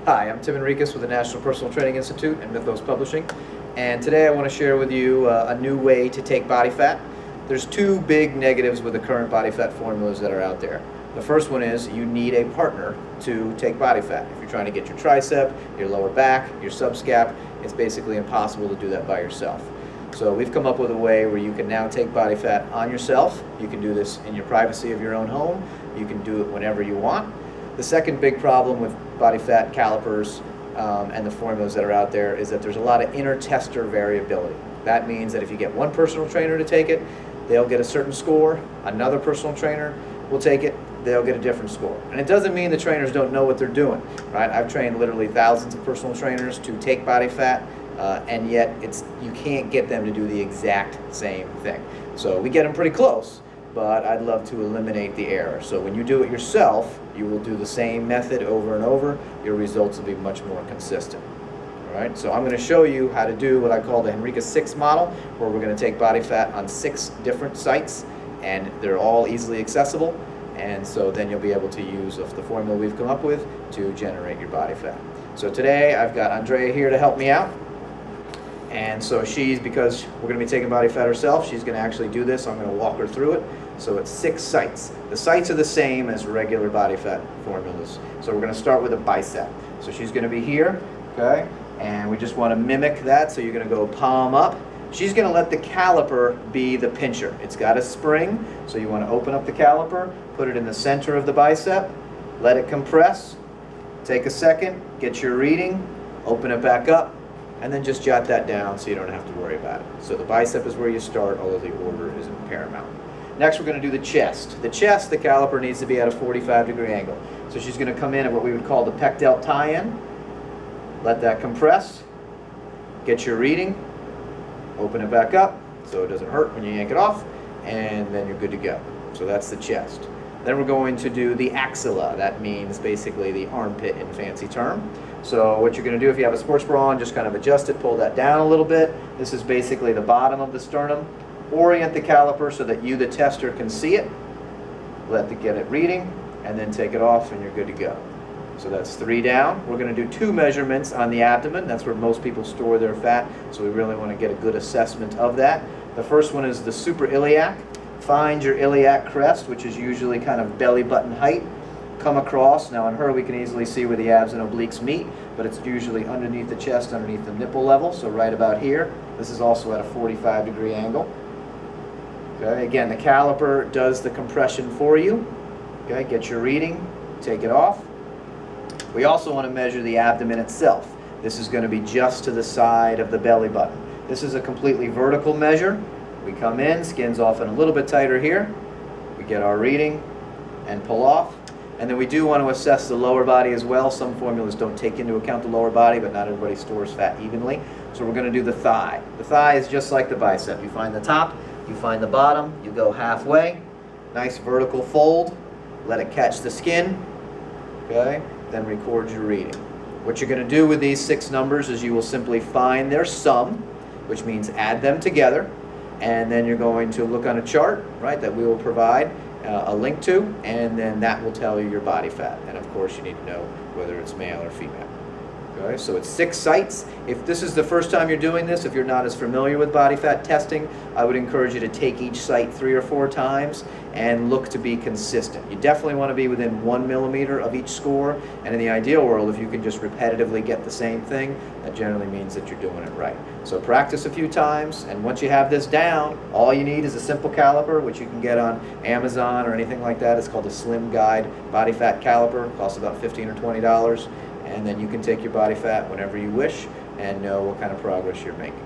Hi, I'm Tim Henriques with the National Personal Training Institute and Mythos Publishing, and today I want to share with you a new way to take body fat. There's two big negatives with the current body fat formulas that are out there. The first one is you need a partner to take body fat. If you're trying to get your tricep, your lower back, your subscap, it's basically impossible to do that by yourself. So we've come up with a way where you can now take body fat on yourself. You can do this in your privacy of your own home. You can do it whenever you want. The second big problem with body fat calipers and the formulas that are out there is that there's a lot of inter-tester variability. That means that if you get one personal trainer to take it, they'll get a certain score. Another personal trainer will take it, they'll get a different score. And it doesn't mean the trainers don't know what they're doing, right? I've trained literally thousands of personal trainers to take body fat, and yet you can't get them to do the exact same thing. So we get them pretty close, but I'd love to eliminate the error. So when you do it yourself, you will do the same method over and over. Your results will be much more consistent. All right, so I'm going to show you how to do what I call the Henriques 6 model, where we're going to take body fat on 6 different sites, and they're all easily accessible. And so then you'll be able to use the formula we've come up with to generate your body fat. So today I've got Andrea here to help me out. And so because we're going to be taking body fat herself, she's going to actually do this. I'm going to walk her through it. So it's 6 sites. The sites are the same as regular body fat formulas. So we're going to start with a bicep. So she's going to be here, okay? And we just want to mimic that. So you're going to go palm up. She's going to let the caliper be the pincher. It's got a spring, so you want to open up the caliper, put it in the center of the bicep, let it compress, take a second, get your reading, open it back up, and then just jot that down so you don't have to worry about it. So the bicep is where you start, although the order isn't paramount. Next, we're going to do the chest. The chest, the caliper needs to be at a 45-degree angle. So she's going to come in at what we would call the pec delt tie-in. Let that compress. Get your reading. Open it back up so it doesn't hurt when you yank it off. And then you're good to go. So that's the chest. Then we're going to do the axilla. That means basically the armpit in fancy term. So what you're going to do if you have a sports bra on, just kind of adjust it, pull that down a little bit. This is basically the bottom of the sternum. Orient the caliper so that you, the tester, can see it. Get it reading, and then take it off, and you're good to go. So that's 3 down. We're going to do 2 measurements on the abdomen. That's where most people store their fat, so we really want to get a good assessment of that. The first one is the suprailiac. Find your iliac crest, which is usually kind of belly button height. Come across. Now on her we can easily see where the abs and obliques meet, but it's usually underneath the chest, underneath the nipple level, so right about here. This is also at a 45-degree angle. Okay, again, the caliper does the compression for you. Okay, get your reading, take it off. We also want to measure the abdomen itself. This is going to be just to the side of the belly button. This is a completely vertical measure. We come in, skin's often a little bit tighter here. We get our reading and pull off. And then we do want to assess the lower body as well. Some formulas don't take into account the lower body, but not everybody stores fat evenly. So we're going to do the thigh. The thigh is just like the bicep. You find the top, you find the bottom, you go halfway. Nice vertical fold. Let it catch the skin. Okay? Then record your reading. What you're going to do with these 6 numbers is you will simply find their sum, which means add them together, and then you're going to look on a chart, right, that we will provide a link to, and then that will tell you your body fat. And of course you need to know whether it's male or female. Okay, so it's 6 sites. If this is the first time you're doing this, if you're not as familiar with body fat testing, I would encourage you to take each site 3 or 4 times and look to be consistent. You definitely want to be within 1 millimeter of each score, and in the ideal world, if you can just repetitively get the same thing, that generally means that you're doing it right. So practice a few times, and once you have this down, all you need is a simple caliper, which you can get on Amazon or anything like that. It's called a Slim Guide Body Fat Caliper. It costs about $15 or $20. And then you can take your body fat whenever you wish and know what kind of progress you're making.